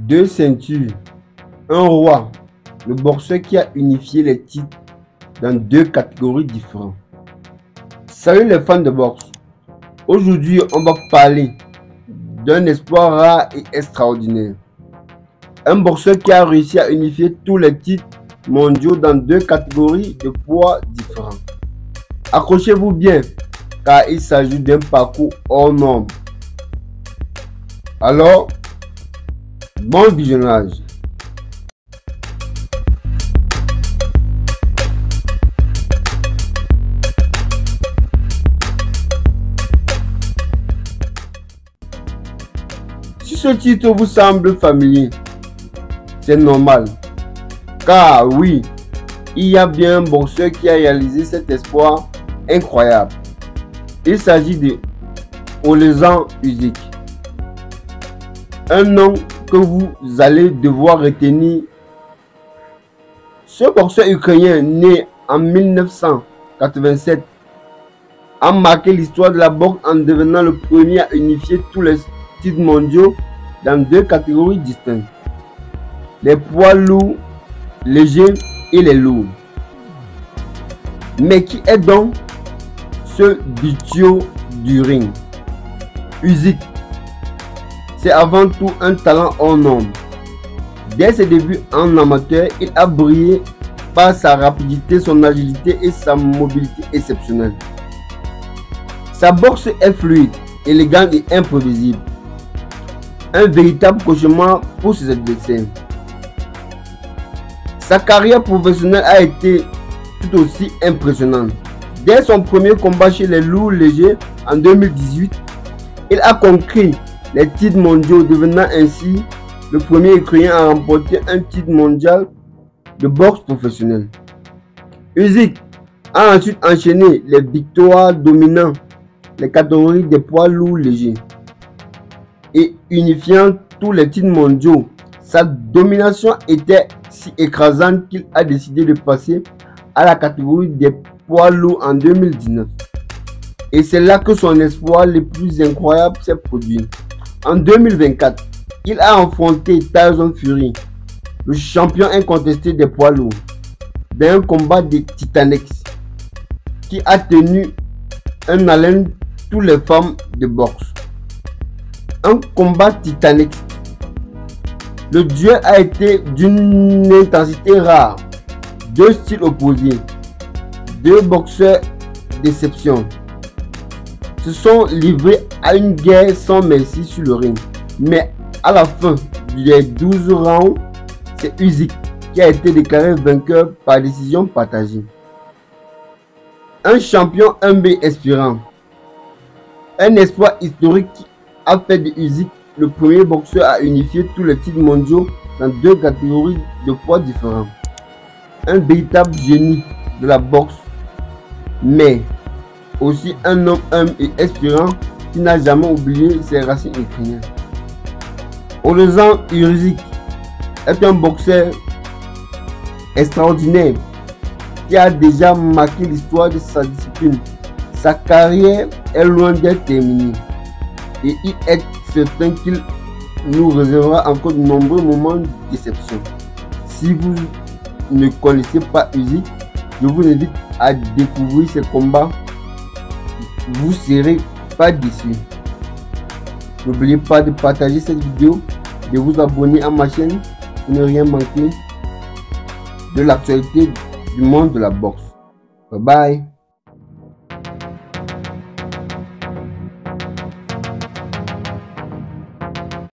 2 ceintures, un roi, le boxeur qui a unifié les titres dans 2 catégories différentes. Salut les fans de boxe. Aujourd'hui, on va parler d'un espoir rare et extraordinaire. Un boxeur qui a réussi à unifier tous les titres mondiaux dans 2 catégories de poids différents. Accrochez-vous bien, car il s'agit d'un parcours hors norme. Alors, bon visionnage. Si ce titre vous semble familier, c'est normal. Car oui, il y a bien un boxeur qui a réalisé cet espoir incroyable. Il s'agit de Oleksandr Usyk. Un nom que vous allez devoir retenir. Ce boxeur ukrainien né en 1987 a marqué l'histoire de la boxe en devenant le premier à unifier tous les titres mondiaux dans 2 catégories distinctes. Les poids lourds, légers et les lourds. Mais qui est donc ce duo du ring? Usyk, c'est avant tout un talent hors norme. Dès ses débuts en amateur, il a brillé par sa rapidité, son agilité et sa mobilité exceptionnelle. Sa boxe est fluide, élégante et imprévisible. Un véritable cauchemar pour ses adversaires. Sa carrière professionnelle a été tout aussi impressionnante. Dès son premier combat chez les lourds légers en 2018, il a conquis les titres mondiaux, devenant ainsi le premier Ukrainien à remporter un titre mondial de boxe professionnelle. Usyk a ensuite enchaîné les victoires dominant les catégories des poids lourds légers et unifiant tous les titres mondiaux. Sa domination était si écrasante qu'il a décidé de passer à la catégorie des poids lourds en 2019. Et c'est là que son espoir le plus incroyable s'est produit. En 2024, il a affronté Tyson Fury, le champion incontesté des poids lourds, dans un combat de titanesque qui a tenu en haleine toutes les femmes de boxe. Un combat titanesque. Le duel a été d'une intensité rare. 2 styles opposés, 2 boxeurs d'exception se sont livrés à une guerre sans merci sur le ring. Mais à la fin des 12 rounds, c'est Usyk qui a été déclaré vainqueur par décision partagée. Un champion humble et inspirant. Un espoir historique qui a fait de Usyk le premier boxeur à unifier tous les titres mondiaux dans 2 catégories de poids différents. Un véritable génie de la boxe, mais aussi un homme humble et inspirant qui n'a jamais oublié ses racines ukrainiennes. Oleksandr Usyk est un boxeur extraordinaire qui a déjà marqué l'histoire de sa discipline. Sa carrière est loin d'être terminée et il est certain qu'il nous réservera encore de nombreux moments de déception. Si vous ne connaissez pas Usyk, je vous invite à découvrir ses combats. Vous ne serez pas déçus. N'oubliez pas de partager cette vidéo, de vous abonner à ma chaîne pour ne rien manquer de l'actualité du monde de la boxe. Bye bye.